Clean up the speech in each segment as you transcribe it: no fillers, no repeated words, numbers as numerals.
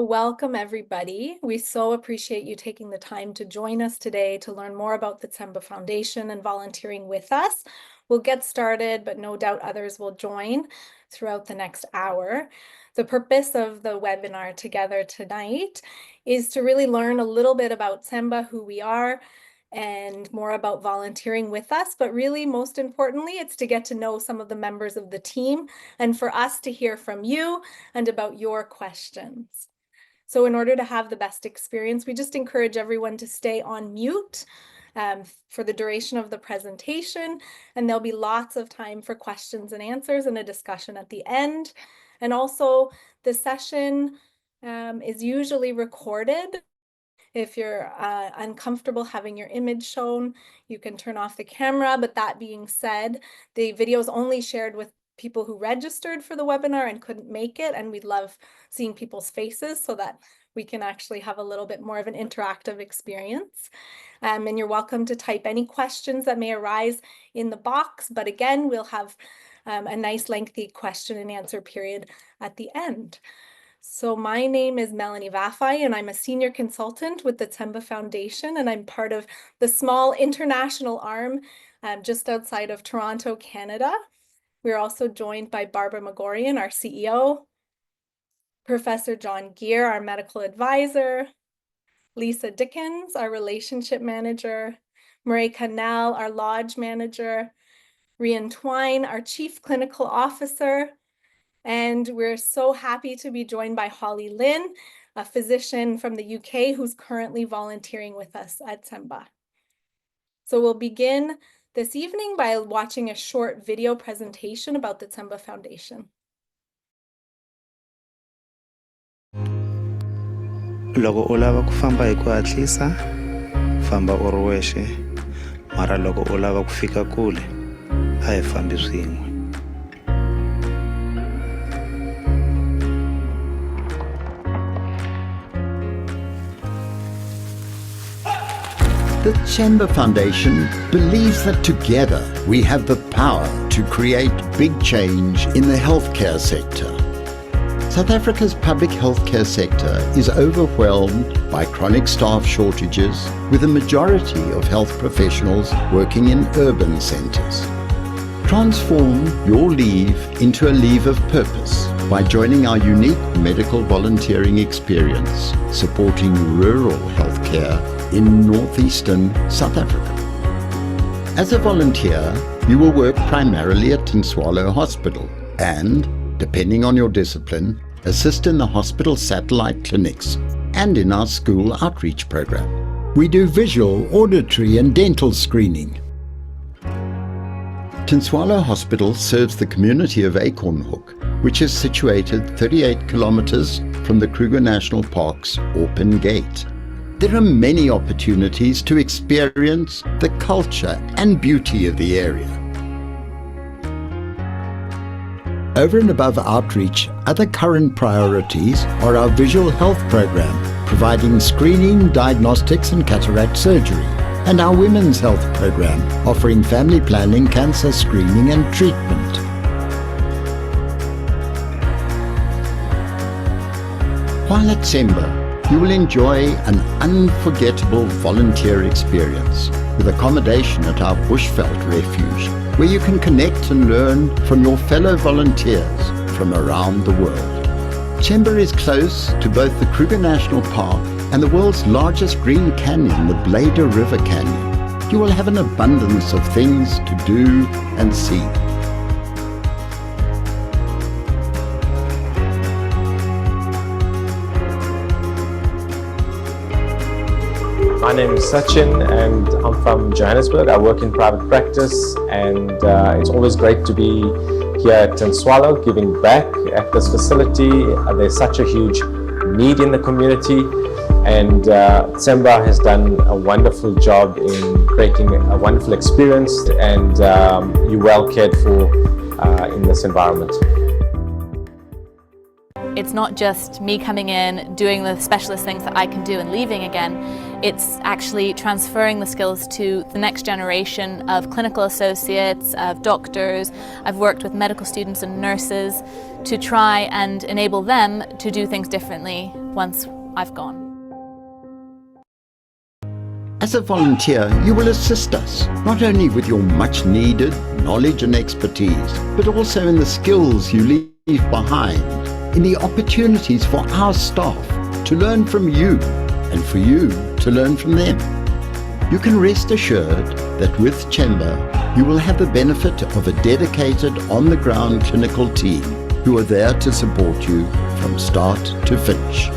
Welcome, everybody. We so appreciate you taking the time to join us today to learn more about the Tshemba Foundation and volunteering with us. We'll get started, but no doubt others will join throughout the next hour. The purpose of the webinar together tonight is to really learn a little bit about Tshemba, who we are, and more about volunteering with us. But really, most importantly, it's to get to know some of the members of the team and for us to hear from you and about your questions. So in order to have the best experience, we just encourage everyone to stay on mute for the duration of the presentation, and there'll be lots of time for questions and answers and a discussion at the end. And also, the session is usually recorded. If you're uncomfortable having your image shown, you can turn off the camera. But that being said, the video is only shared with people who registered for the webinar and couldn't make it, and we'd love seeing people's faces so that we can actually have a little bit more of an interactive experience. And you're welcome to type any questions that may arise in the box, but again, we'll have a nice lengthy question and answer period at the end. So my name is Melanie Vaffai, and I'm a senior consultant with the Tshemba Foundation, and I'm part of the small international arm just outside of Toronto, Canada. We're also joined by Barbara Magorian, our CEO, Professor John Gear, our medical advisor, Lisa Dickens, our relationship manager, Murray Canal, our lodge manager, Rian Twine, our chief clinical officer, and we're so happy to be joined by Holly Lynn, a physician from the UK who's currently volunteering with us at Tshemba. So we'll begin this evening by watching a short video presentation about the Tshemba Foundation. Loko u lava ku famba hi ku hatlisa, famba u ri wexe, mara loko u lava ku fika kule, a hi fambi swin'we. The Tshemba Foundation believes that together we have the power to create big change in the healthcare sector. South Africa's public healthcare sector is overwhelmed by chronic staff shortages, with a majority of health professionals working in urban centres. Transform your leave into a leave of purpose by joining our unique medical volunteering experience, supporting rural healthcare in northeastern South Africa. As a volunteer, you will work primarily at Tinswalo Hospital and, depending on your discipline, assist in the hospital satellite clinics and in our school outreach program. We do visual, auditory and dental screening. Tinswalo Hospital serves the community of Acornhoek, which is situated 38 kilometers from the Kruger National Park's Open Gate. There are many opportunities to experience the culture and beauty of the area. Over and above outreach, other current priorities are our visual health program, providing screening, diagnostics and cataract surgery, and our women's health program, offering family planning, cancer screening and treatment. While at Tshemba, you will enjoy an unforgettable volunteer experience with accommodation at our Bushveld Refuge, where you can connect and learn from your fellow volunteers from around the world. Tshemba is close to both the Kruger National Park and the world's largest green canyon, the Blader River Canyon. You will have an abundance of things to do and see. My name is Sachin and I'm from Johannesburg. I work in private practice, and it's always great to be here at Tinswalo giving back at this facility. There's such a huge need in the community, and Tshemba has done a wonderful job in creating a wonderful experience, and you're well cared for in this environment. It's not just me coming in, doing the specialist things that I can do and leaving again. It's actually transferring the skills to the next generation of clinical associates, of doctors. I've worked with medical students and nurses to try and enable them to do things differently once I've gone. As a volunteer, you will assist us, not only with your much needed knowledge and expertise, but also in the skills you leave behind, in the opportunities for our staff to learn from you and for you to learn from them. You can rest assured that with Tshemba, you will have the benefit of a dedicated on-the-ground clinical team who are there to support you from start to finish.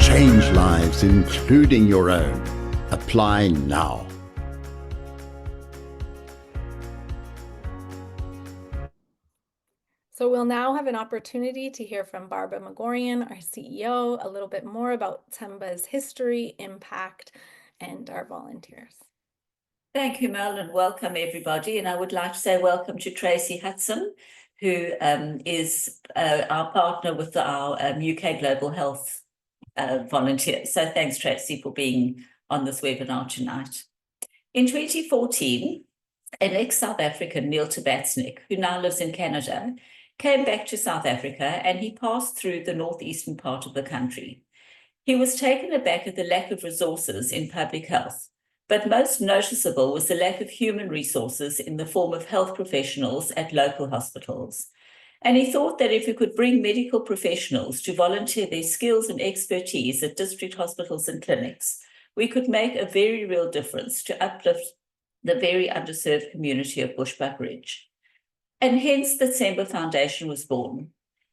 Change lives, including your own. Apply now. So we'll now have an opportunity to hear from Barbara Magorian, our CEO, a little bit more about Tshemba's history, impact, and our volunteers. Thank you, Mel, and welcome everybody. And I would like to say welcome to Tracy Hudson, who is our partner with our UK Global Health volunteers. So thanks, Tracy, for being on this webinar tonight. In 2014, an ex-South African, Neil Tabatsnik, who now lives in Canada, came back to South Africa and he passed through the northeastern part of the country. He was taken aback at the lack of resources in public health, but most noticeable was the lack of human resources in the form of health professionals at local hospitals. And he thought that if we could bring medical professionals to volunteer their skills and expertise at district hospitals and clinics, we could make a very real difference to uplift the very underserved community of Bushbuckridge. And hence the Tshemba Foundation was born.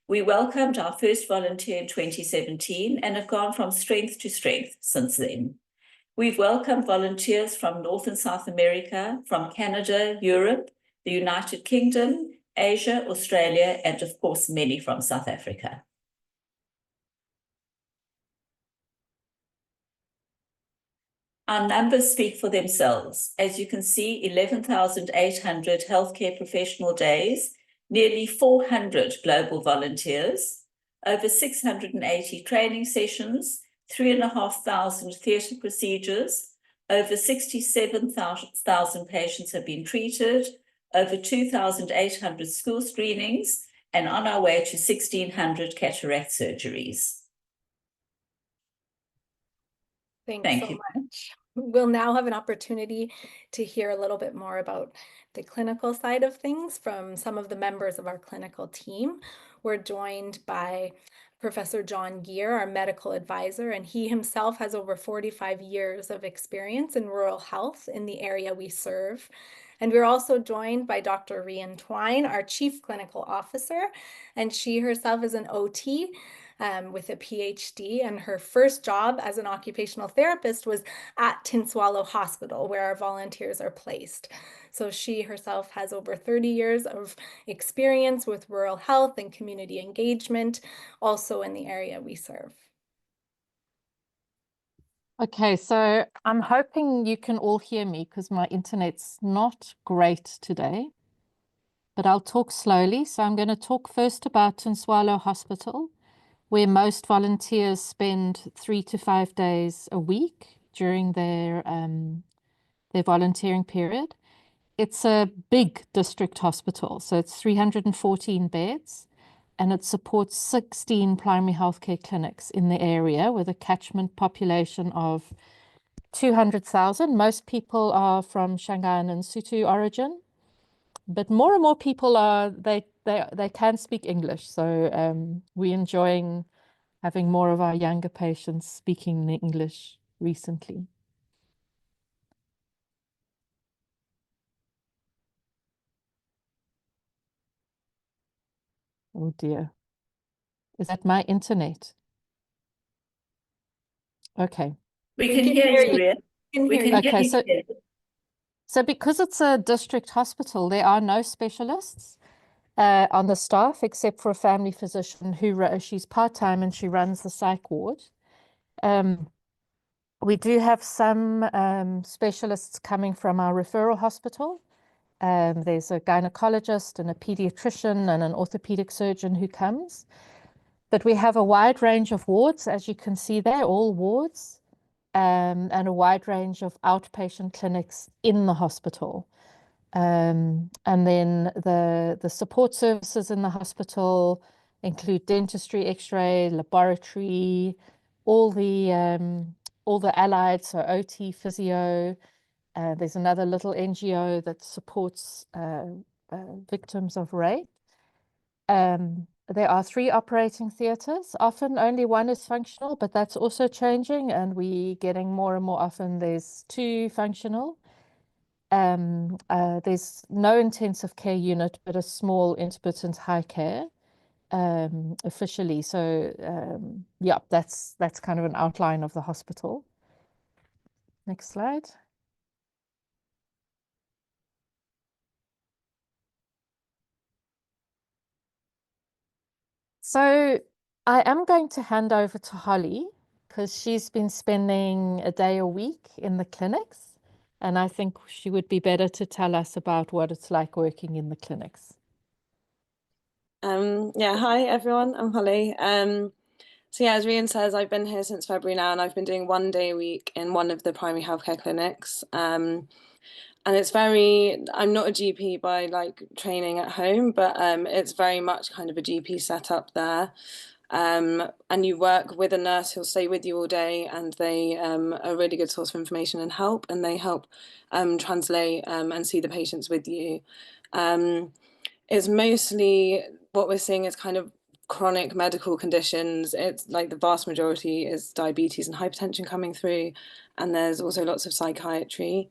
We welcomed our first volunteer in 2017 and have gone from strength to strength since then. We've welcomed volunteers from North and South America, from Canada, Europe, the United Kingdom, Asia, Australia, and of course, many from South Africa. Our numbers speak for themselves. As you can see, 11,800 healthcare professional days, nearly 400 global volunteers, over 680 training sessions, 3,500 theatre procedures, over 67,000 patients have been treated, over 2,800 school screenings, and on our way to 1,600 cataract surgeries. Thank you so much. We'll now have an opportunity to hear a little bit more about the clinical side of things from some of the members of our clinical team. We're joined by Professor John Gear, our medical advisor, and he himself has over 45 years of experience in rural health in the area we serve. And we're also joined by Dr. Rian Twine, our Chief Clinical Officer, and she herself is an OT with a PhD, and her first job as an occupational therapist was at Tinswallow Hospital, where our volunteers are placed. So she herself has over 30 years of experience with rural health and community engagement, also in the area we serve. Okay, so I'm hoping you can all hear me because my internet's not great today, but I'll talk slowly. So I'm going to talk first about Tinswallow Hospital, where most volunteers spend 3 to 5 days a week during their volunteering period. It's a big district hospital, so it's 314 beds, and it supports 16 primary healthcare clinics in the area with a catchment population of 200,000. Most people are from Shangaan and Sotho origin, but more and more people are, they can speak English. So we're enjoying having more of our younger patients speaking English recently. Oh dear. Is that my internet? Okay. We can hear you, Rian. We can hear you. So because it's a district hospital, there are no specialists on the staff except for a family physician who she's part-time and she runs the psych ward. We do have some specialists coming from our referral hospital. There's a gynecologist and a pediatrician and an orthopedic surgeon who comes. But we have a wide range of wards, as you can see there, all wards, and a wide range of outpatient clinics in the hospital. And then the support services in the hospital include dentistry, x-ray, laboratory, all the allied, so OT, physio. There's another little NGO that supports victims of rape. There are 3 operating theatres. Often only one is functional, but that's also changing, and we're getting more and more often there's 2 functional. There's no intensive care unit, but a small intermittent high care officially. So yeah, that's kind of an outline of the hospital. Next slide. So I am going to hand over to Holly because she's been spending a day a week in the clinics, and I think she would be better to tell us about what it's like working in the clinics. Yeah, hi everyone, I'm Holly. So yeah, as Rian says, I've been here since February now, and I've been doing 1 day a week in one of the primary healthcare clinics. And it's I'm not a GP by like training at home, but it's very much kind of a GP setup there. And you work with a nurse who'll stay with you all day, and they are a really good source of information and help, and they help translate and see the patients with you. It's mostly what we're seeing is kind of chronic medical conditions. It's like the vast majority is diabetes and hypertension coming through, and there's also lots of psychiatry.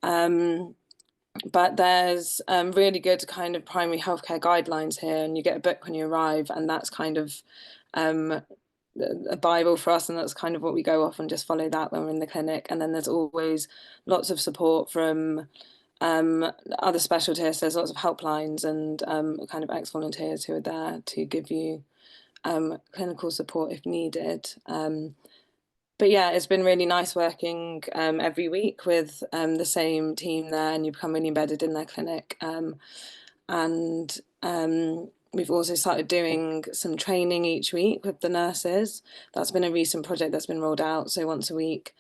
But there's really good kind of primary healthcare guidelines here, and you get a book when you arrive, and that's kind of a Bible for us, and that's kind of what we go off and just follow that when we're in the clinic. And then there's always lots of support from other specialties. There's lots of helplines and kind of ex-volunteers who are there to give you clinical support if needed. But yeah, it's been really nice working every week with the same team there, and you become really embedded in their clinic. And we've also started doing some training each week with the nurses. That's been a recent project that's been rolled out. So once a week,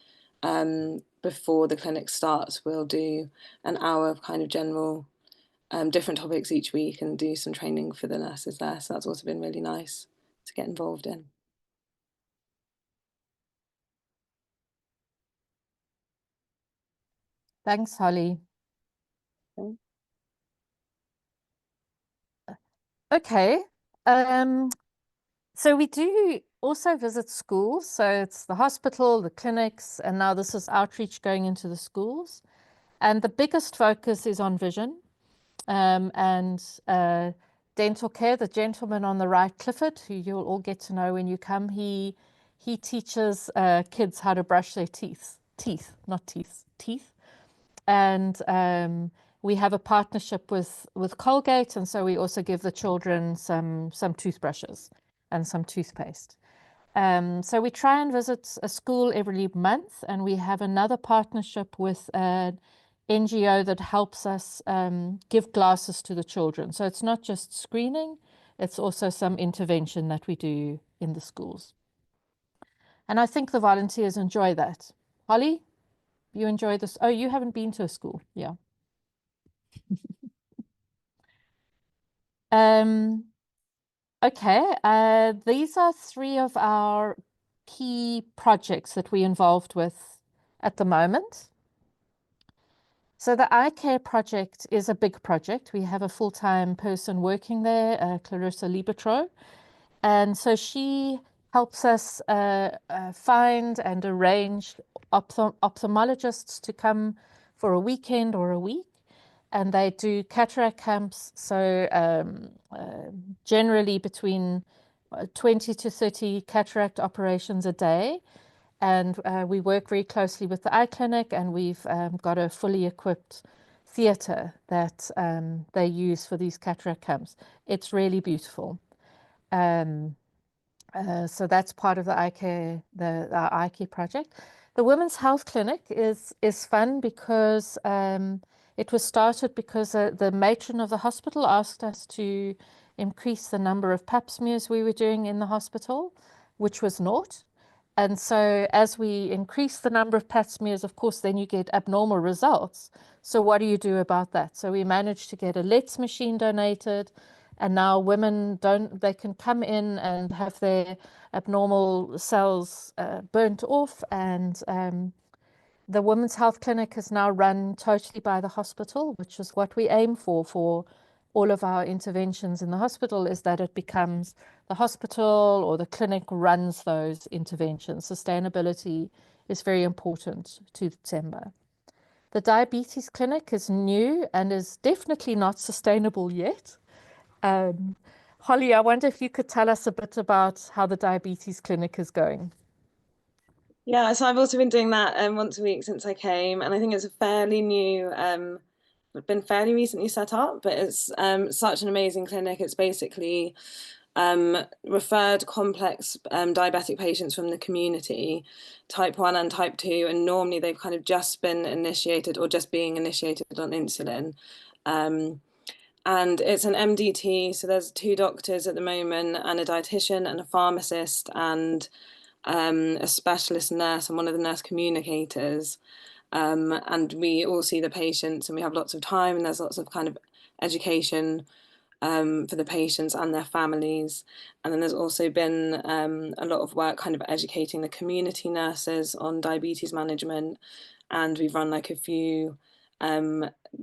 before the clinic starts, we'll do an hour of kind of general different topics each week and do some training for the nurses there. So that's also been really nice to get involved in. Thanks, Holly. Okay. So we do also visit schools. So it's the hospital, the clinics, and now this is outreach going into the schools. And the biggest focus is on vision and dental care. The gentleman on the right, Clifford, who you'll all get to know when you come, he teaches kids how to brush their teeth. Teeth. And we have a partnership with Colgate, and so we also give the children some toothbrushes and some toothpaste. So we try and visit a school every month, and we have another partnership with an NGO that helps us give glasses to the children. So it's not just screening, it's also some intervention that we do in the schools. And I think the volunteers enjoy that. Holly, you enjoy this? Oh, you haven't been to a school. Yeah. Okay, these are 3 of our key projects that we're involved with at the moment. So the eye care project is a big project. We have a full-time person working there, Clarissa Libetro. And so she helps us find and arrange ophthalmologists to come for a weekend or a week. And they do cataract camps. So generally between 20 to 30 cataract operations a day. And we work very closely with the eye clinic, and we've got a fully equipped theatre that they use for these cataract camps. It's really beautiful. So that's part of the eye care, our eye care project. The Women's Health Clinic is fun because it was started because the matron of the hospital asked us to increase the number of pap smears we were doing in the hospital, which was naught. And so as we increase the number of pap smears, of course, then you get abnormal results. So what do you do about that? So we managed to get a LETS machine donated, and now women they can come in and have their abnormal cells burnt off. And the Women's Health Clinic is now run totally by the hospital, which is what we aim for all of our interventions in the hospital, is that it becomes the hospital or the clinic runs those interventions. Sustainability is very important to Tshemba. The diabetes clinic is new and is definitely not sustainable yet. Holly, I wonder if you could tell us a bit about how the diabetes clinic is going. Yeah, so I've also been doing that once a week since I came, and I think it's a fairly new, been fairly recently set up, but it's such an amazing clinic. It's basically referred complex diabetic patients from the community, type 1 and type 2, and normally they've kind of just been initiated or just being initiated on insulin. And it's an MDT, so there's 2 doctors at the moment, and a dietitian and a pharmacist and a specialist nurse and one of the nurse communicators. And we all see the patients and we have lots of time, and there's lots of kind of education for the patients and their families. And then there's also been a lot of work kind of educating the community nurses on diabetes management. And we've run like a few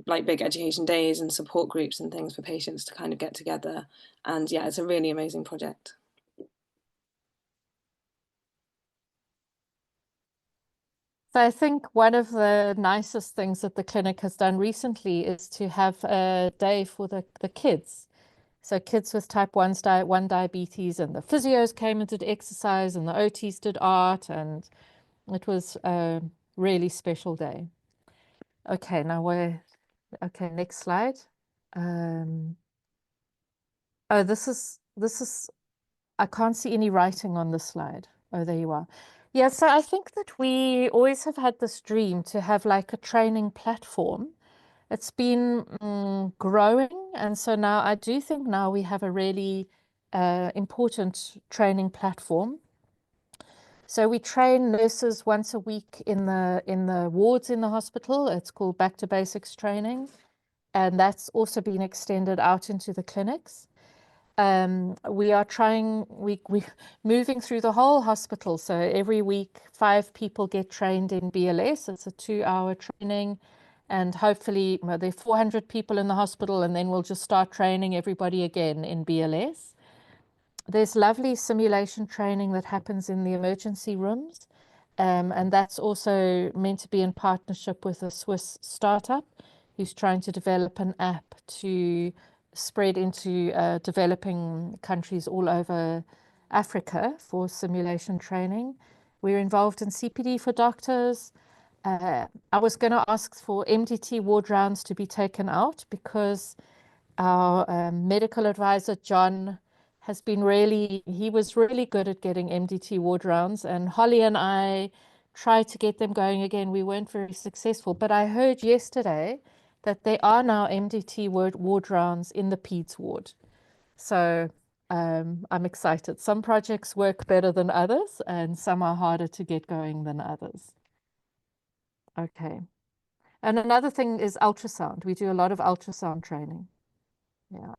like big education days and support groups and things for patients to kind of get together. And yeah, it's a really amazing project. So I think one of the nicest things that the clinic has done recently is to have a day for the kids. So kids with type 1 diabetes, and the physios came and did exercise, and the OTs did art, and it was a really special day. Okay, okay, next slide. Oh, this is, I can't see any writing on this slide. Oh, there you are. Yeah, so I think that we always have had this dream to have like a training platform. It's been growing, and so now I do think now we have a really important training platform. So we train nurses once a week in the wards in the hospital. It's called Back to Basics training, and that's also been extended out into the clinics. We are moving through the whole hospital. So every week, 5 people get trained in BLS. It's a 2-hour training, and hopefully there are 400 people in the hospital, and then we'll just start training everybody again in BLS. There's lovely simulation training that happens in the emergency rooms, and that's also meant to be in partnership with a Swiss startup who's trying to develop an app to spread into developing countries all over Africa for simulation training. We're involved in CPD for doctors. I was going to ask for MDT ward rounds to be taken out because our medical advisor, John, he was really good at getting MDT ward rounds, and Holly and I tried to get them going again. We weren't very successful, but I heard yesterday that there are now MDT ward rounds in the PEDS ward. So I'm excited. Some projects work better than others, and some are harder to get going than others. Okay. And another thing is ultrasound. We do a lot of ultrasound training. Yeah.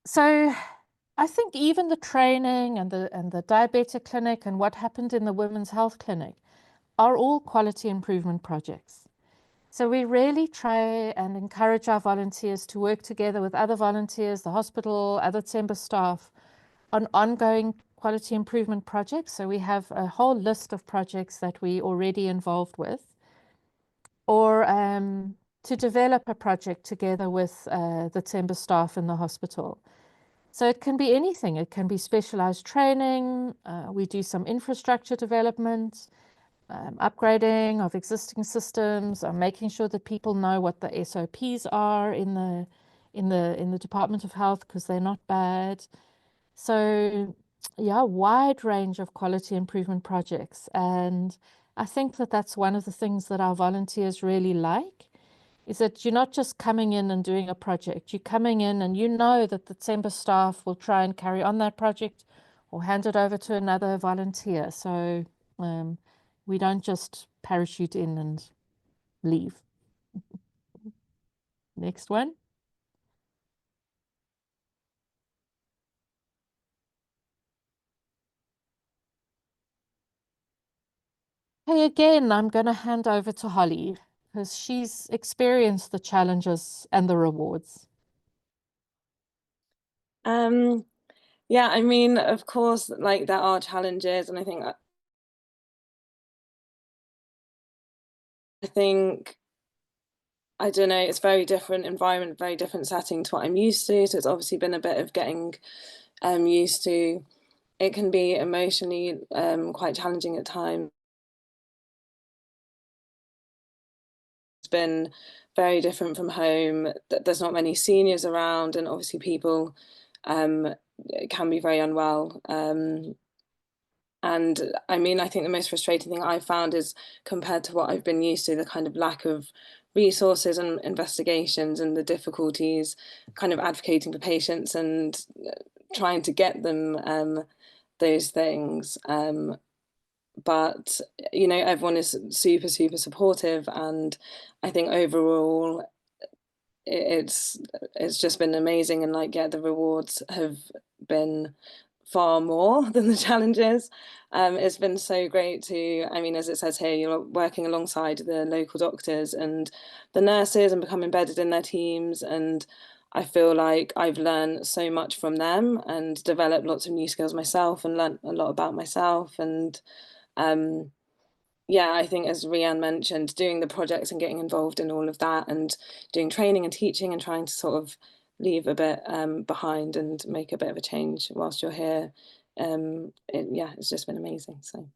So I think even the training and the diabetic clinic and what happened in the women's health clinic are all quality improvement projects. So we really try and encourage our volunteers to work together with other volunteers, the hospital, other Tshemba staff on ongoing quality improvement projects. So we have a whole list of projects that we're already involved with, or to develop a project together with the Tshemba staff in the hospital. So it can be anything. It can be specialized training. We do some infrastructure development, upgrading of existing systems, making sure that people know what the SOPs are in the Department of Health, because they're not bad. So yeah, wide range of quality improvement projects. And I think that that's one of the things that our volunteers really like, is that you're not just coming in and doing a project. You're coming in and you know that the Tshemba staff will try and carry on that project or hand it over to another volunteer. So we don't just parachute in and leave. Next one. Hey, again, I'm going to hand over to Holly because she's experienced the challenges and the rewards. Yeah, I mean, of course, like there are challenges, and I think I don't know, it's very different environment, very different setting to what I'm used to. So it's obviously been a bit of getting used to. It can be emotionally quite challenging at times. It's been very different from home. There's not many seniors around, and obviously people can be very unwell. And I mean, I think the most frustrating thing I've found is compared to what I've been used to, the kind of lack of resources and investigations and the difficulties kind of advocating for patients and trying to get them those things. But, you know, everyone is super, super supportive. And I think overall, it's just been amazing. And like, yeah, the rewards have been far more than the challenges. It's been so great to, I mean, as it says here, you're working alongside the local doctors and the nurses and become embedded in their teams. And I feel like I've learned so much from them and developed lots of new skills myself and learned a lot about myself. And yeah, I think as Rianne mentioned, doing the projects and getting involved in all of that and doing training and teaching and trying to sort of leave a bit behind and make a bit of a change whilst you're here. Yeah, it's just been amazing. So.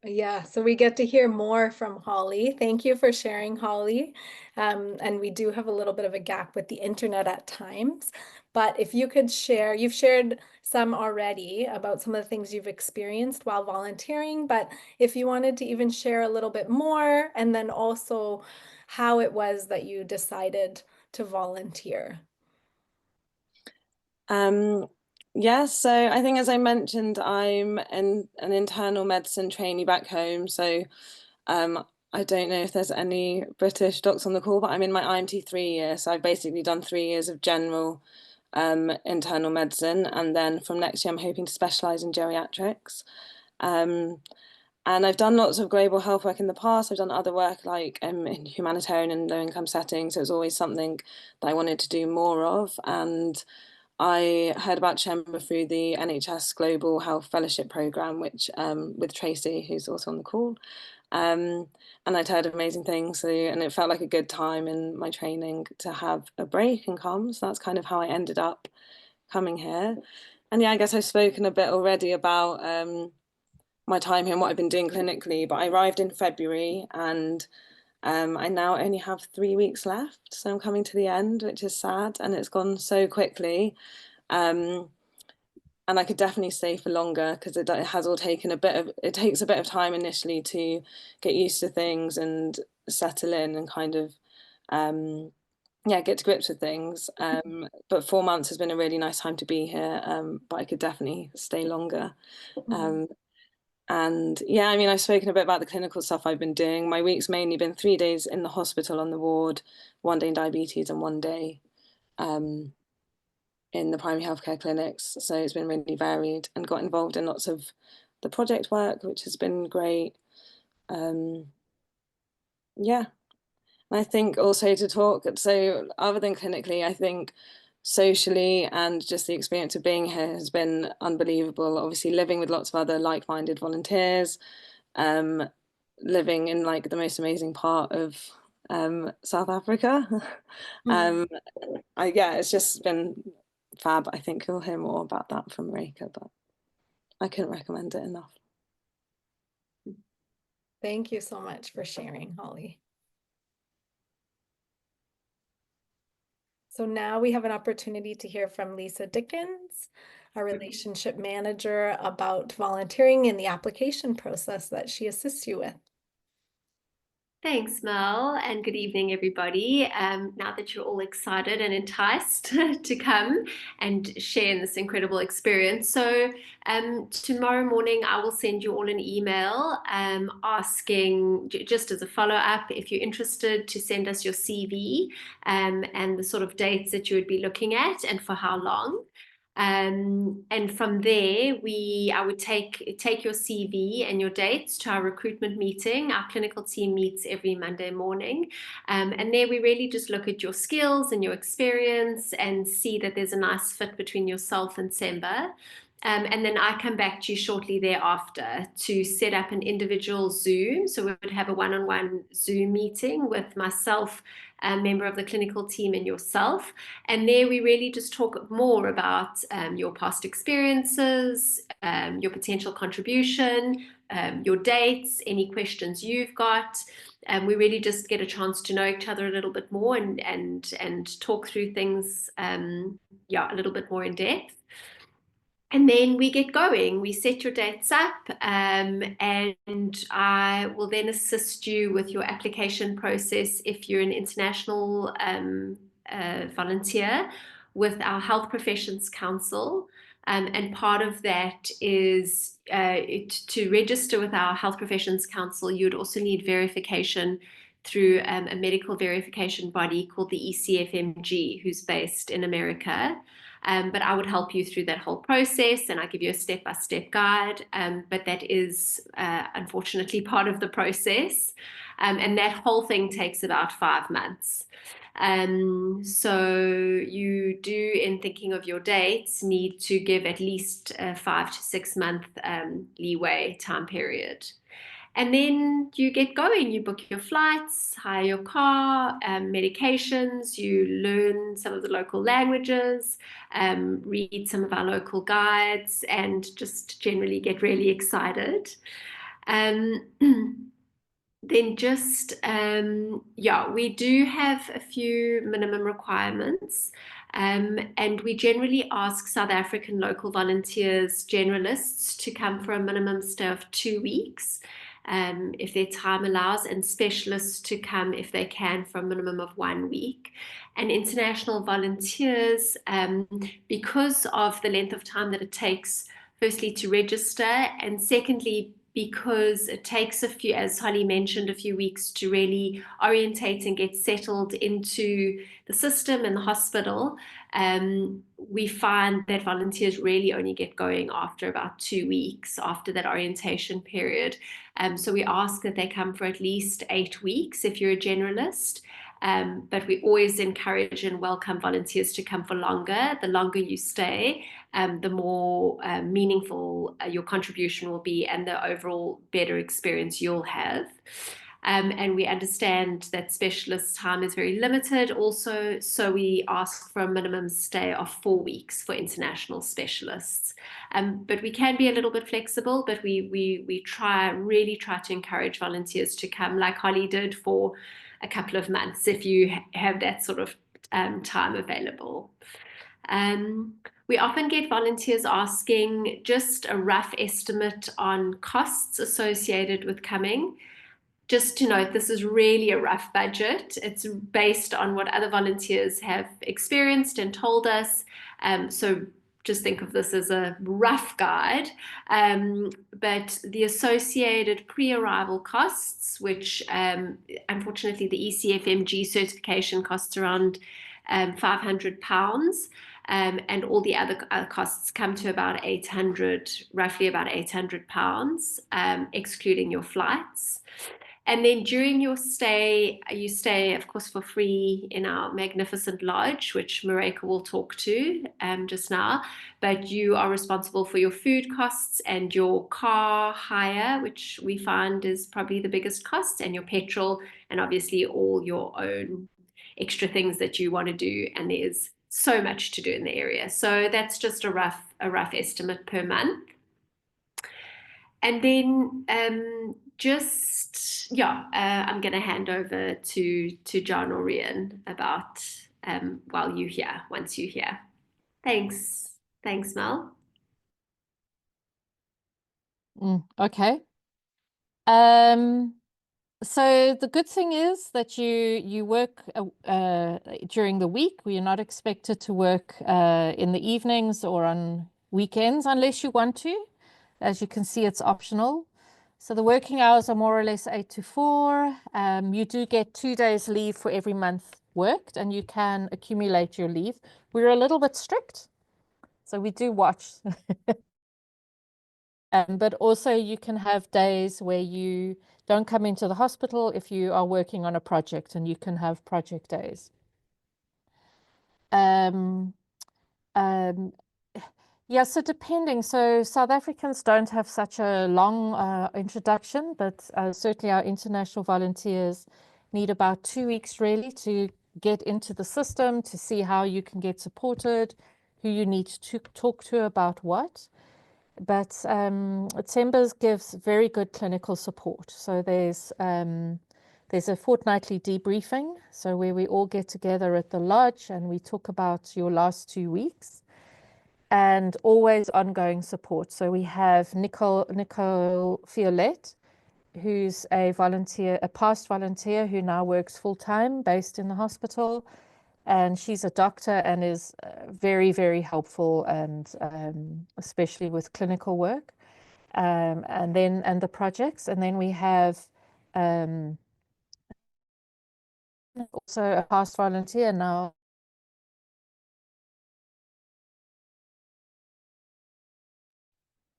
Yeah, so we get to hear more from Holly. Thank you for sharing, Holly. And we do have a little bit of a gap with the internet at times, but if you could share, you've shared some already about some of the things you've experienced while volunteering, but if you wanted to even share a little bit more, and then also how it was that you decided to volunteer. Yeah, so I think as I mentioned, I'm an internal medicine trainee back home. So I don't know if there's any British docs on the call, but I'm in my IMT3 year. So I've basically done 3 years of general internal medicine. And then from next year, I'm hoping to specialise in geriatrics. And I've done lots of global health work in the past. I've done other work like in humanitarian and low income settings. So it's always something that I wanted to do more of. And I heard about Tshemba through the NHS Global Health Fellowship Programme, which with Tracy, who's also on the call. And I'd heard amazing things. So, and it felt like a good time in my training to have a break and come. So that's kind of how I ended up coming here. And yeah, I guess I've spoken a bit already about my time here and what I've been doing clinically, but I arrived in February and I now only have 3 weeks left. So I'm coming to the end, which is sad, and it's gone so quickly. And I could definitely stay for longer because it has all taken it takes a bit of time initially to get used to things and settle in and kind of, yeah, get to grips with things. But 4 months has been a really nice time to be here, but I could definitely stay longer. And yeah, I mean, I've spoken a bit about the clinical stuff I've been doing. My week's mainly been 3 days in the hospital on the ward, 1 day in diabetes and 1 day in the primary healthcare clinics. So it's been really varied and got involved in lots of the project work, which has been great. Yeah. And I think also to talk, so other than clinically, I think socially and just the experience of being here has been unbelievable. Obviously living with lots of other like-minded volunteers, living in like the most amazing part of South Africa. Yeah, it's just been fab. I think you'll hear more about that from Marika, but I couldn't recommend it enough. Thank you so much for sharing, Holly. So now we have an opportunity to hear from Lisa Dickens, our relationship manager, about volunteering in the application process that she assists you with. Thanks, Mel, and good evening, everybody. Now that you're all excited and enticed to come and share in this incredible experience. So tomorrow morning, I will send you all an email asking, just as a follow-up, if you're interested, to send us your CV and the sort of dates that you would be looking at and for how long. And from there, I would take your CV and your dates to our recruitment meeting. Our clinical team meets every Monday morning. And there we really just look at your skills and your experience and see that there's a nice fit between yourself and Tshemba. And then I come back to you shortly thereafter to set up an individual Zoom. So we would have a one-on-one Zoom meeting with myself, a member of the clinical team, and yourself. And there we really just talk more about your past experiences, your potential contribution, your dates, any questions you've got. We really just get a chance to know each other a little bit more and talk through things, a little bit more in depth. And then we get going. We set your dates up, and I will then assist you with your application process if you're an international volunteer with our Health Professions Council. And part of that is to register with our Health Professions Council, you'd also need verification through a medical verification body called the ECFMG, who's based in America. But I would help you through that whole process, and I give you a step-by-step guide. But that is unfortunately part of the process. And that whole thing takes about 5 months. So you do, in thinking of your dates, need to give at least a 5 to 6 month leeway time period. And then you get going, you book your flights, hire your car, medications, you learn some of the local languages, read some of our local guides, and just generally get really excited. Then just, we do have a few minimum requirements. And we generally ask South African local volunteers, generalists, to come for a minimum stay of 2 weeks. If their time allows, and specialists to come if they can for a minimum of 1 week. And international volunteers, because of the length of time that it takes, firstly to register, and secondly because it takes a few, as Holly mentioned, a few weeks to really orientate and get settled into the system and the hospital. We find that volunteers really only get going after about 2 weeks after that orientation period. So we ask that they come for at least 8 weeks if you're a generalist. But we always encourage and welcome volunteers to come for longer. The longer you stay, the more meaningful your contribution will be and the overall better experience you'll have. And we understand that specialist time is very limited also, so we ask for a minimum stay of 4 weeks for international specialists. But we can be a little bit flexible, but we really try to encourage volunteers to come, like Holly did, for a couple of months if you have that sort of time available. We often get volunteers asking just a rough estimate on costs associated with coming. Just to note, this is really a rough budget. It's based on what other volunteers have experienced and told us. So just think of this as a rough guide. But the associated pre-arrival costs, which unfortunately the ECFMG certification costs around £500. And all the other costs come to about roughly about £800, excluding your flights. And then during your stay, you stay, of course, for free in our magnificent lodge, which Mareka will talk to just now. But you are responsible for your food costs and your car hire, which we find is probably the biggest cost, and your petrol, and obviously all your own extra things that you want to do. And there's so much to do in the area. So that's just a rough estimate per month. And then I'm going to hand over to John or Rian about once you're here. Thanks, Mel. Okay. So the good thing is that you work during the week. You're not expected to work in the evenings or on weekends unless you want to. As you can see, it's optional. So the working hours are more or less 8 to 4. You do get 2 days leave for every month worked, and you can accumulate your leave. We're a little bit strict, so we do watch. But also you can have days where you don't come into the hospital if you are working on a project, and you can have project days. Yeah, so depending. So South Africans don't have such a long introduction, but certainly our international volunteers need about 2 weeks really to get into the system, to see how you can get supported, who you need to talk to about what. But Tshemba gives very good clinical support. So there's a fortnightly debriefing, so where we all get together at the lodge and we talk about your last 2 weeks, and always ongoing support. So we have Nicole Fiolette, who's a volunteer, a past volunteer who now works full-time based in the hospital. And she's a doctor and is very, very helpful, and especially with clinical work, and the projects. And then we have also a past volunteer now.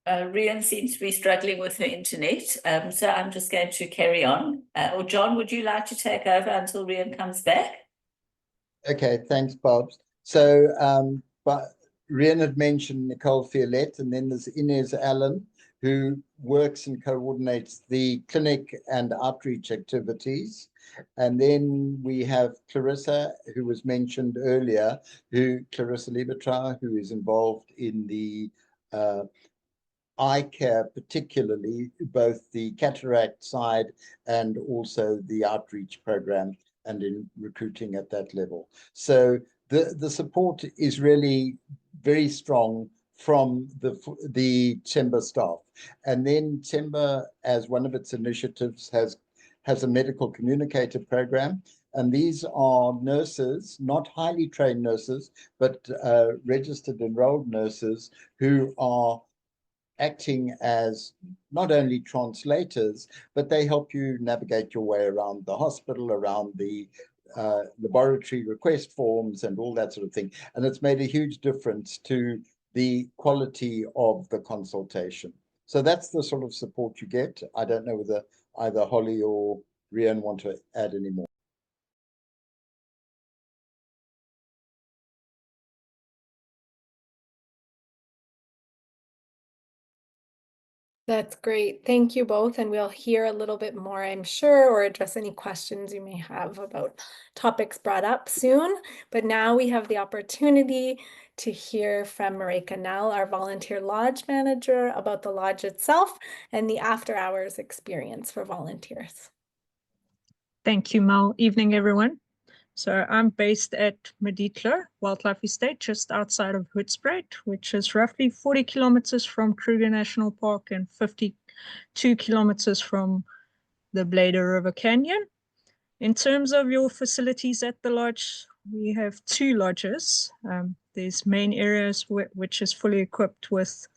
Rian seems to be struggling with her internet, so I'm just going to carry on. Or John, would you like to take over until Rian comes back? Okay, thanks, Bobs. So, but Rian had mentioned Nicole Fiolette, and then there's Inez Allen, who works and coordinates the clinic and outreach activities. And then we have Clarissa, who was mentioned earlier, Clarissa Liebertrau, who is involved in the eye care, particularly both the cataract side and also the outreach program, and in recruiting at that level. So the support is really very strong from the Tshemba staff. And then Tshemba, as one of its initiatives, has a medical communicator program. And these are nurses, not highly trained nurses, but registered enrolled nurses who are acting as not only translators, but they help you navigate your way around the hospital, around the laboratory request forms and all that sort of thing. And it's made a huge difference to the quality of the consultation. So that's the sort of support you get. I don't know whether either Holly or Rian want to add any more. That's great. Thank you both. And we'll hear a little bit more, I'm sure, or address any questions you may have about topics brought up soon. But now we have the opportunity to hear from Marika Nell, our volunteer lodge manager, about the lodge itself and the after hours experience for volunteers. Thank you, Mel. Evening, everyone. So I'm based at Meditla Wildlife Estate, just outside of Hoedspruit, which is roughly 40 kilometers from Kruger National Park and 52 kilometers from the Blader River Canyon. In terms of your facilities at the lodge, we have 2 lodges. There's main areas which is fully equipped with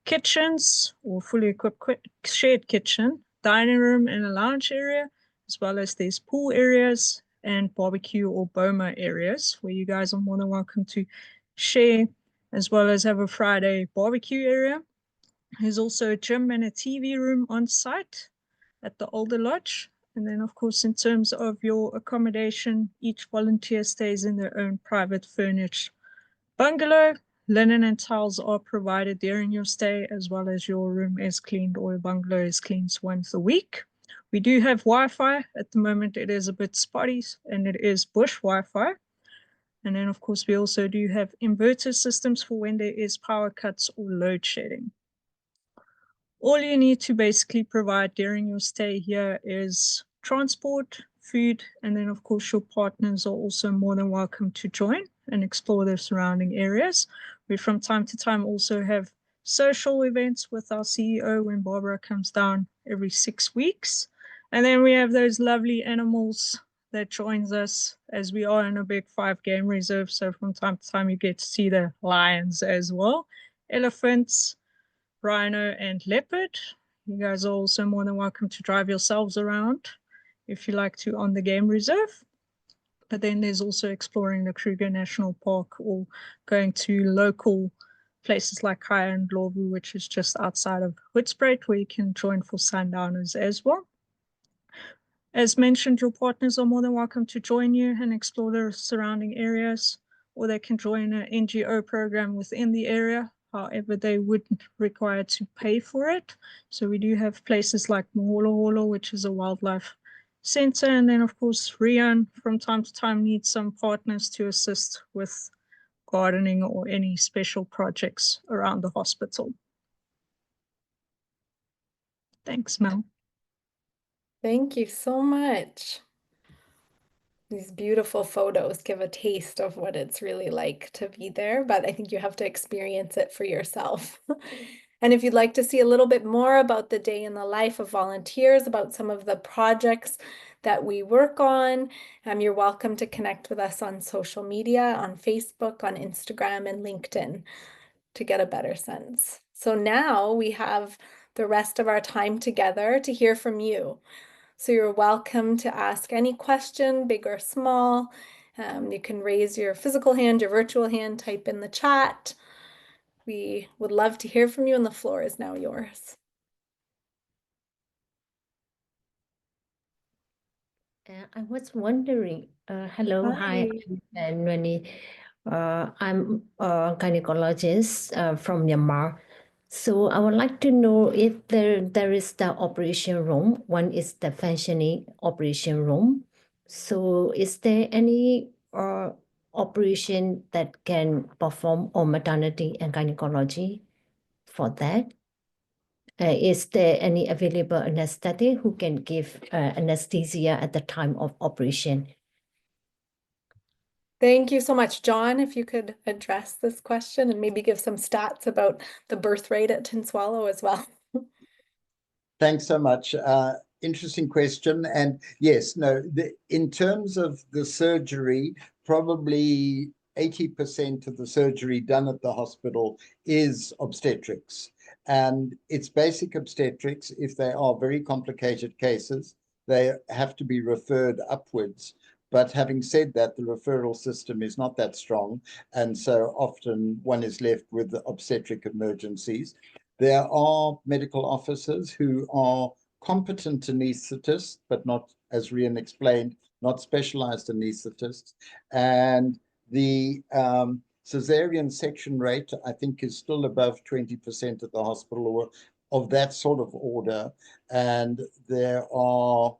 kitchens, or fully equipped shared kitchen, dining room and a lounge area, as well as there's pool areas and barbecue or boma areas where you guys are more than welcome to share, as well as have a Friday barbecue area. There's also a gym and a TV room on site at the older lodge. And then, of course, in terms of your accommodation, each volunteer stays in their own private furnished bungalow. Linen and towels are provided during your stay, as well as your room is cleaned, or your bungalow is cleaned once a week. We do have Wi-Fi. At the moment, it is a bit spotty, and it is bush Wi-Fi. And then, of course, we also do have inverter systems for when there is power cuts or load shedding. All you need to basically provide during your stay here is transport, food, and then, of course, your partners are also more than welcome to join and explore the surrounding areas. We from time to time also have social events with our CEO when Barbara comes down every 6 weeks. And then we have those lovely animals that joins us, as we are in a big 5-game reserve. So from time to time, you get to see the lions as well, elephants, rhino, and leopard. You guys are also more than welcome to drive yourselves around if you like to on the game reserve. But then there's also exploring the Kruger National Park or going to local places like Kaya and Lovu, which is just outside of Hoedspruit, where you can join for sundowners as well. As mentioned, your partners are more than welcome to join you and explore the surrounding areas, or they can join an NGO program within the area. However, they wouldn't require to pay for it. So we do have places like Moholoholo, which is a wildlife center. And then, of course, Rian from time to time needs some partners to assist with gardening or any special projects around the hospital. Thanks, Mel. Thank you so much. These beautiful photos give a taste of what it's really like to be there, but I think you have to experience it for yourself. And if you'd like to see a little bit more about the day in the life of volunteers, about some of the projects that we work on, you're welcome to connect with us on social media, on Facebook, on Instagram, and LinkedIn to get a better sense. So now we have the rest of our time together to hear from you. So you're welcome to ask any question, big or small. You can raise your physical hand, your virtual hand, type in the chat. We would love to hear from you, and the floor is now yours. I was wondering, hello, hi, I'm Nani. I'm a gynecologist from Myanmar. So I would like to know if there is the operation room. One is the functioning operation room. So is there any operation that can perform on maternity and gynecology for that? Is there any available anesthetic who can give anesthesia at the time of operation? Thank you so much. John, if you could address this question and maybe give some stats about the birth rate at Tinswalo as well. Thanks so much. Interesting question. And yes, no, in terms of the surgery, probably 80% of the surgery done at the hospital is obstetrics. And it's basic obstetrics. If they are very complicated cases, they have to be referred upwards. But having said that, the referral system is not that strong. And so often one is left with the obstetric emergencies. There are medical officers who are competent anesthetists, but not, as Rian explained, not specialized anesthetists. And the cesarean section rate, I think, is still above 20% at the hospital, or of that sort of order. And there are,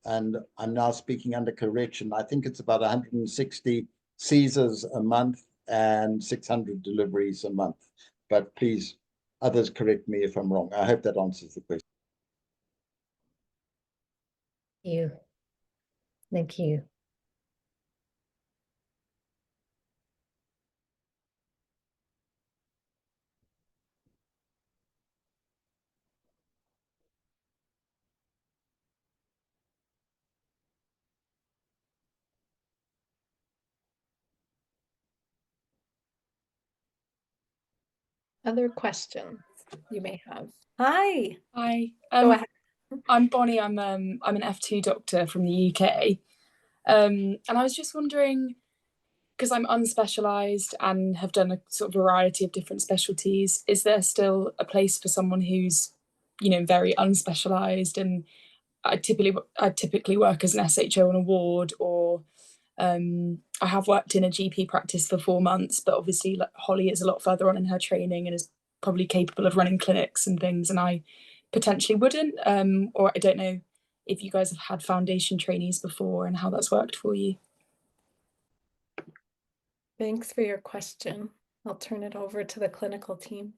and I'm now speaking under correction, I think it's about 160 Caesars a month and 600 deliveries a month. But please, others correct me if I'm wrong. I hope that answers the question. Thank you. Thank you. Other questions you may have? Hi. Hi. Go ahead. I'm Bonnie. I'm an F2 doctor from the UK. And I was just wondering, because I'm unspecialized and have done a sort of variety of different specialties, is there still a place for someone who's, very unspecialized? And I typically work as an SHO on a ward, or I have worked in a GP practice for 4 months, but obviously Holly is a lot further on in her training and is probably capable of running clinics and things, and I potentially wouldn't. Or I don't know if you guys have had foundation trainees before and how that's worked for you. Thanks for your question. I'll turn it over to the clinical team.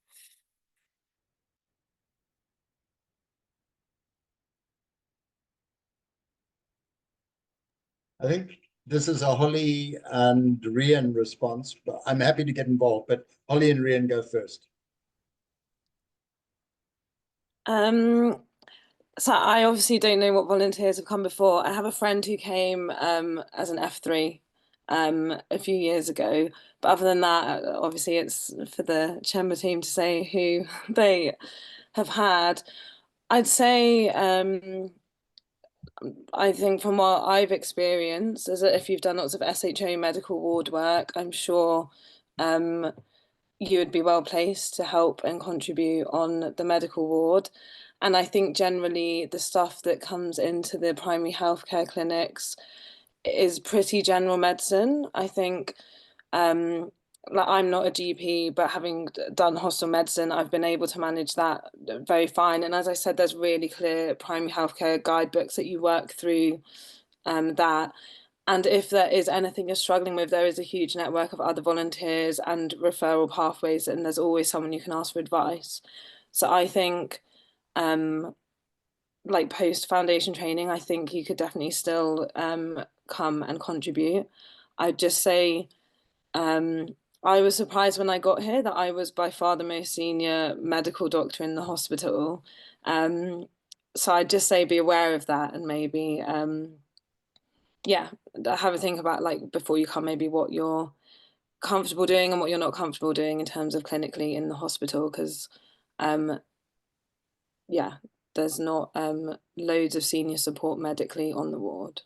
I think this is a Holly and Rian response, but I'm happy to get involved. But Holly and Rian go first. So I obviously don't know what volunteers have come before. I have a friend who came as an F3 a few years ago. But other than that, obviously it's for the Tshemba team to say who they have had. I'd say I think from what I've experienced is that if you've done lots of SHO medical ward work, I'm sure you would be well placed to help and contribute on the medical ward. And I think generally the stuff that comes into the primary healthcare clinics is pretty general medicine. I think like I'm not a GP, but having done hospital medicine, I've been able to manage that very fine. And as I said, there's really clear primary healthcare guidebooks that you work through that. And if there is anything you're struggling with, there is a huge network of other volunteers and referral pathways, and there's always someone you can ask for advice. So I think like post foundation training, I think you could definitely still come and contribute. I'd just say I was surprised when I got here that I was by far the most senior medical doctor in the hospital. So I'd just say be aware of that, and maybe yeah, have a think about, like, before you come, maybe what you're comfortable doing and what you're not comfortable doing in terms of clinically in the hospital, because yeah, there's not loads of senior support medically on the ward.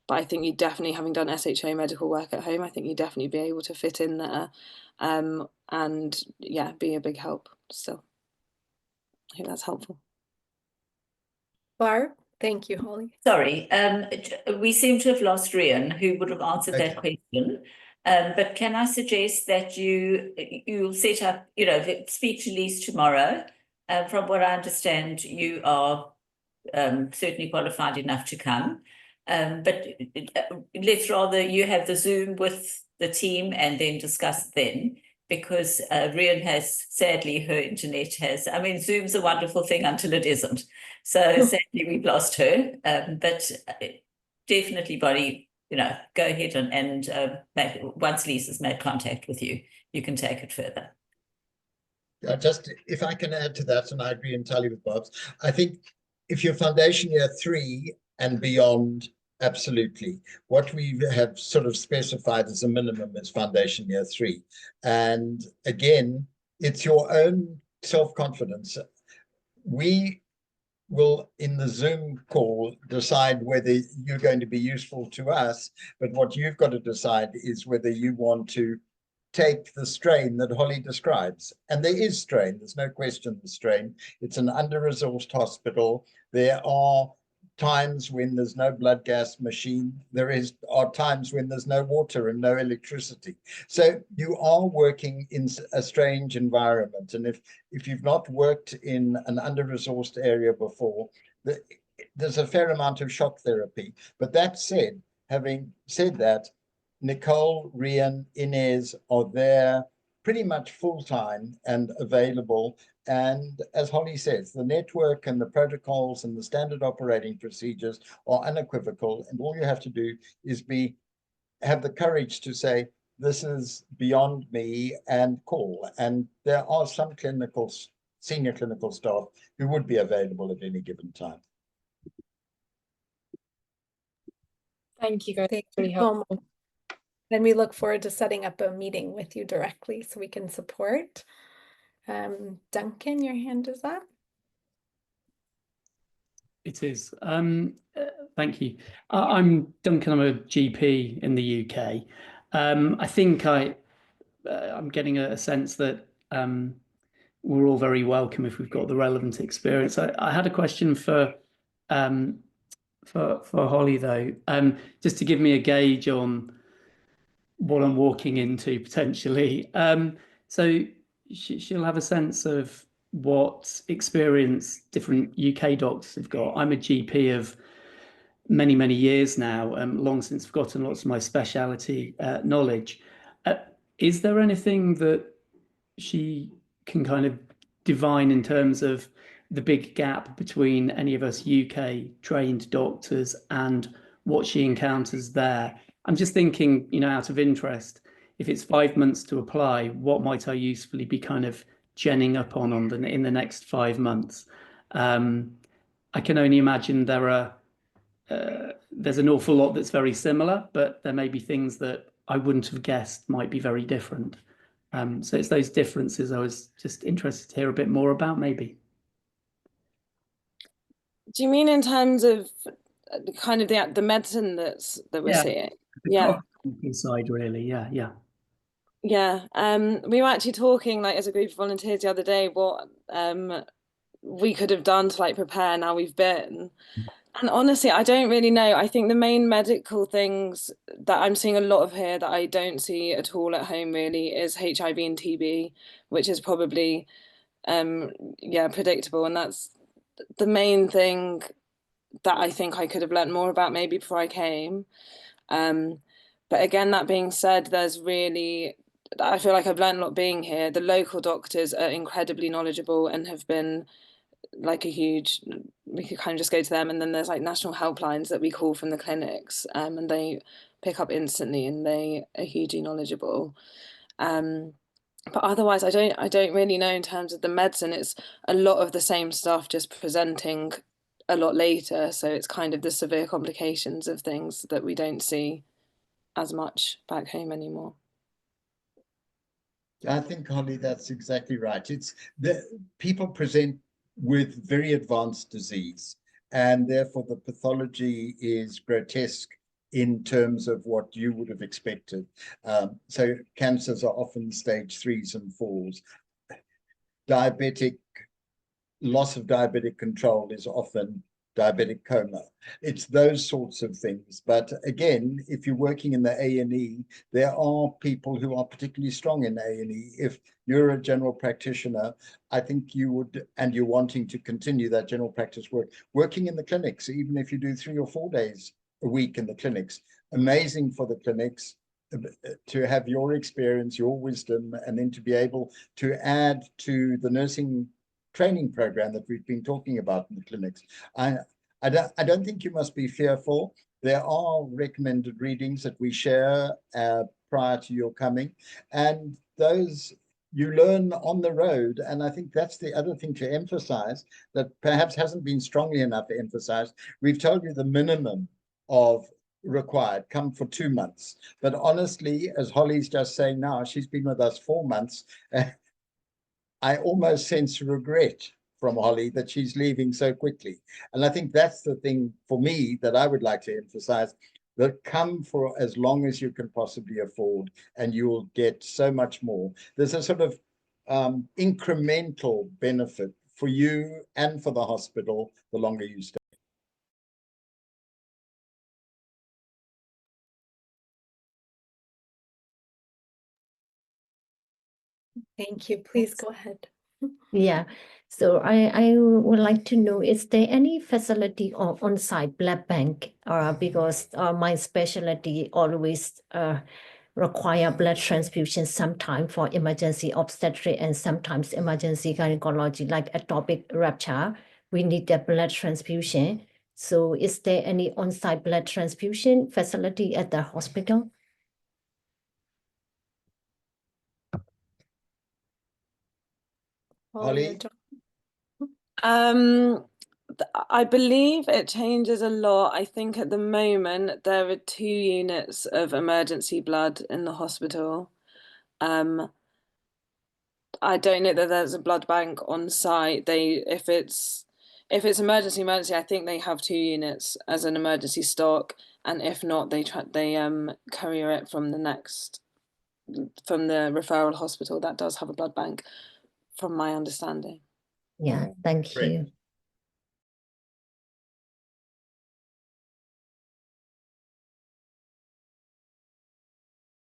But I think you definitely, having done SHO medical work at home, I think you definitely be able to fit in there and yeah, be a big help still. I think that's helpful. Barb, thank you, Holly. Sorry, we seem to have lost Rian, who would have answered that question. But can I suggest that you'll set up, speak to Lise tomorrow. From what I understand, you are certainly qualified enough to come. But let's rather you have the Zoom with the team and then discuss then, because Rian has, sadly, her internet has, I mean, Zoom's a wonderful thing until it isn't. So sadly, we've lost her. But definitely, Bonnie, go ahead and once Lisa's made contact with you, you can take it further. Just if I can add to that, and I agree entirely with Bob's, I think if you're foundation year 3 and beyond, absolutely. What we have sort of specified as a minimum is foundation year 3. And again, it's your own self-confidence. We will, in the Zoom call, decide whether you're going to be useful to us, but what you've got to decide is whether you want to take the strain that Holly describes. And there is strain, there's no question the strain. It's an under-resourced hospital. There are times when there's no blood gas machine. There are times when there's no water and no electricity. So you are working in a strange environment. And if you've not worked in an under-resourced area before, there's a fair amount of shock therapy. But that said, having said that, Nicole, Rian, Inez are there pretty much full-time and available. And as Holly says, the network and the protocols and the standard operating procedures are unequivocal. And all you have to do is have the courage to say, this is beyond me, and call. And there are some senior clinical staff who would be available at any given time. Thank you, guys. Thank Really you helpful. so much. And we look forward to setting up a meeting with you directly so we can support. Duncan, your hand is up. It is. Thank you. I'm Duncan. I'm a GP in the UK. I think I'm getting a sense that we're all very welcome if we've got the relevant experience. I had a question for Holly, though, just to give me a gauge on what I'm walking into potentially. So she'll have a sense of what experience different UK doctors have got. I'm a GP of many, many years now, long since forgotten lots of my speciality knowledge. Is there anything that she can kind of divine in terms of the big gap between any of us UK trained doctors and what she encounters there? I'm just thinking, out of interest, if it's 5 months to apply, what might I usefully be kind of genning up on in the next 5 months? I can only imagine there's an awful lot that's very similar, but there may be things that I wouldn't have guessed might be very different. So it's those differences I was just interested to hear a bit more about, maybe. Do you mean in terms of kind of the medicine that we're seeing? The cognitive side, really. Yeah. We were actually talking, like, as a group of volunteers the other day, what we could have done to, like, prepare now we've been. And honestly, I don't really know. I think the main medical things that I'm seeing a lot of here that I don't see at all at home really is HIV and TB, which is probably predictable. And that's the main thing that I think I could have learned more about maybe before I came. But again, that being said, I feel like I've learned a lot being here. The local doctors are incredibly knowledgeable and have been like we could kind of just go to them, and then there's like national helplines that we call from the clinics, and they pick up instantly and they are hugely knowledgeable. But otherwise, I don't really know in terms of the medicine. It's a lot of the same stuff, just presenting a lot later. So it's kind of the severe complications of things that we don't see as much back home anymore. I think, Holly, that's exactly right. It's the people present with very advanced disease, and therefore the pathology is grotesque in terms of what you would have expected. So cancers are often stage 3s and 4s. Loss of diabetic control is often diabetic coma. It's those sorts of things. But again, if you're working in the A&E, there are people who are particularly strong in A&E. If you're a general practitioner, I think you would, and you're wanting to continue that general practice work, working in the clinics, even if you do 3 or 4 days a week in the clinics, amazing for the clinics to have your experience, your wisdom, and then to be able to add to the nursing training program that we've been talking about in the clinics. I don't think you must be fearful. There are recommended readings that we share prior to your coming, and those you learn on the road. And I think that's the other thing to emphasize that perhaps hasn't been strongly enough emphasized. We've told you the minimum of required, come for 2 months. But honestly, as Holly's just saying now, she's been with us 4 months. I almost sense regret from Holly that she's leaving so quickly. And I think that's the thing for me that I would like to emphasize, that come for as long as you can possibly afford, and you will get so much more. There's a sort of incremental benefit for you and for the hospital the longer you stay. Thank you. Please go ahead. Yeah, so I would like to know, is there any facility or on-site blood bank? Because my specialty always require blood transfusion, sometimes for emergency obstetric and sometimes emergency gynecology, like ectopic rupture. We need the blood transfusion. So is there any on-site blood transfusion facility at the hospital? Holly? I believe it changes a lot. I think at the moment there are 2 units of emergency blood in the hospital. I don't know that there's a blood bank on site. If it's emergency, I think they have 2 units as an emergency stock, and if not, they courier it from the referral hospital that does have a blood bank, from my understanding. Yeah, thank you.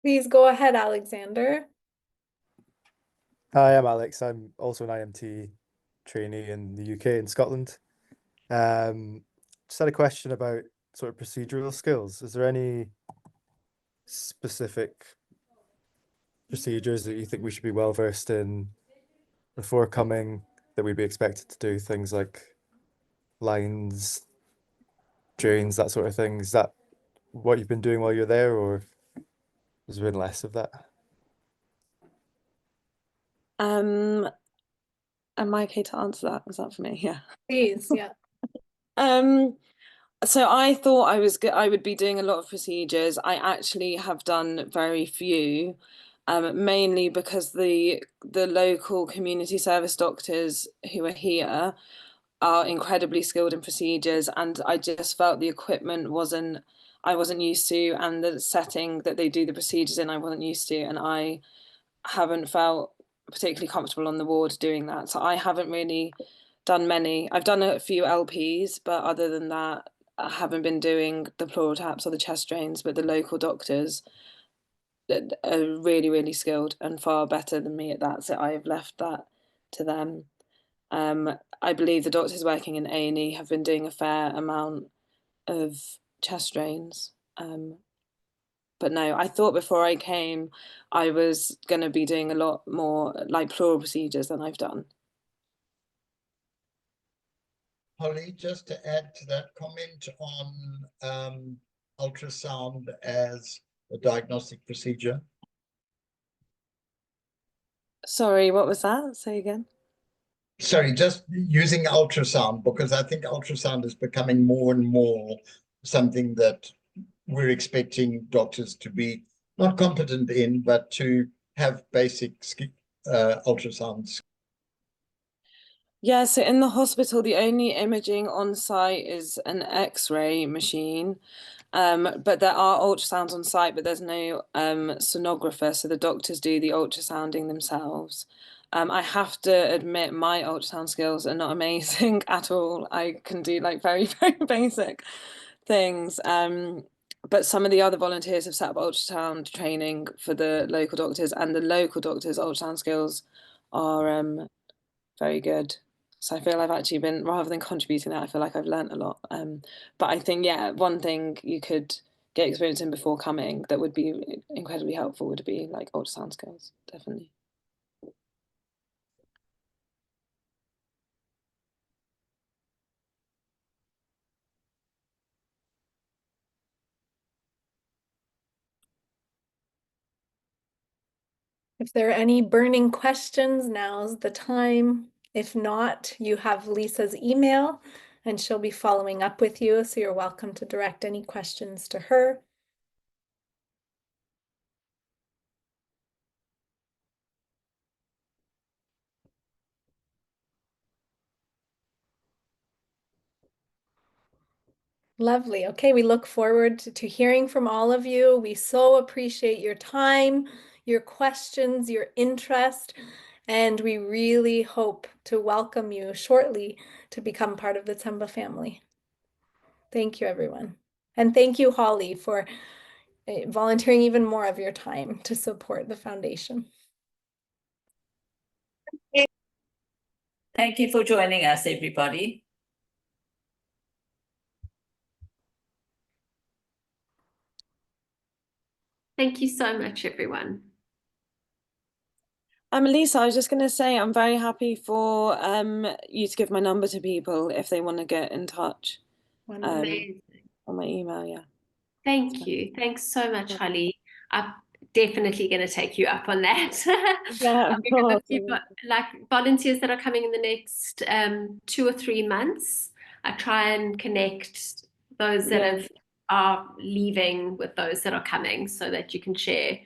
Please go ahead, Alexander. Hi, I'm Alex. I'm also an IMT trainee in the UK and Scotland. Just had a question about sort of procedural skills. Is there any specific procedures that you think we should be well versed in before coming, that we'd be expected to do, things like lines, drains, that sort of thing? Is that what you've been doing while you're there, or has there been less of that? Am I okay to answer that? Is that for me? Yeah. Please, yeah. So I thought I would be doing a lot of procedures. I actually have done very few, mainly because the local community service doctors who are here are incredibly skilled in procedures, and I just felt the equipment I wasn't used to, and the setting that they do the procedures in I wasn't used to, and I haven't felt particularly comfortable on the ward doing that. So I haven't really done many. I've done a few LPs, but other than that, I haven't been doing the pleural taps or the chest drains. But the local doctors are really, really skilled and far better than me at that. So I have left that to them. I believe the doctors working in A&E have been doing a fair amount of chest drains. But no, I thought before I came, I was going to be doing a lot more like pleural procedures than I've done. Holly, just to add to that comment on ultrasound as a diagnostic procedure. Sorry, what was that? Say again. Sorry, just using ultrasound, because I think ultrasound is becoming more and more something that we're expecting doctors to be not competent in, but to have basic ultrasounds. Yeah, so in the hospital, the only imaging on site is an X-ray machine. But there are ultrasounds on site, but there's no sonographer, so the doctors do the ultrasounding themselves. I have to admit my ultrasound skills are not amazing at all. I can do like very, very basic things. But some of the other volunteers have set up ultrasound training for the local doctors, and the local doctors' ultrasound skills are very good. So I feel I've actually been, rather than contributing that, I feel like I've learnt a lot. But I think, yeah, one thing you could get experience in before coming that would be incredibly helpful would be like ultrasound skills, definitely. If there are any burning questions, now's the time. If not, you have Lisa's email and she'll be following up with you, so you're welcome to direct any questions to her. Lovely. Okay, we look forward to hearing from all of you. We so appreciate your time, your questions, your interest, and we really hope to welcome you shortly to become part of the Tshemba family. Thank you, everyone. And thank you, Holly, for volunteering even more of your time to support the foundation. Thank you for joining us, everybody. Thank you so much, everyone. Lisa, I was just going to say I'm very happy for you to give my number to people if they want to get in touch. Amazing. On my email, yeah. Thank you. Thanks so much, Holly. I'm definitely going to take you up on that. Yeah, of course. People, like volunteers that are coming in the next 2 or 3 months, I try and connect those that are leaving with those that are coming, so that you can share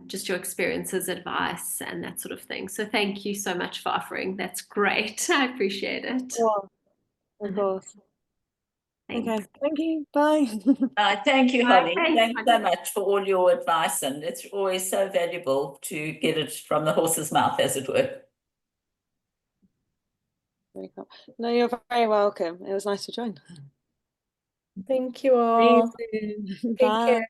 just your experiences, advice, and that sort of thing. So thank you so much for offering. That's great. I appreciate it. Yeah, of course. Thanks. Okay, thank you. Bye. Thank you, Holly. Thanks, Thanks so much for all your advice, and it's always so valuable to get it from the horse's mouth, as it were. No, you're very welcome. It was nice to join. Thank you all. See you soon. Take Bye. care.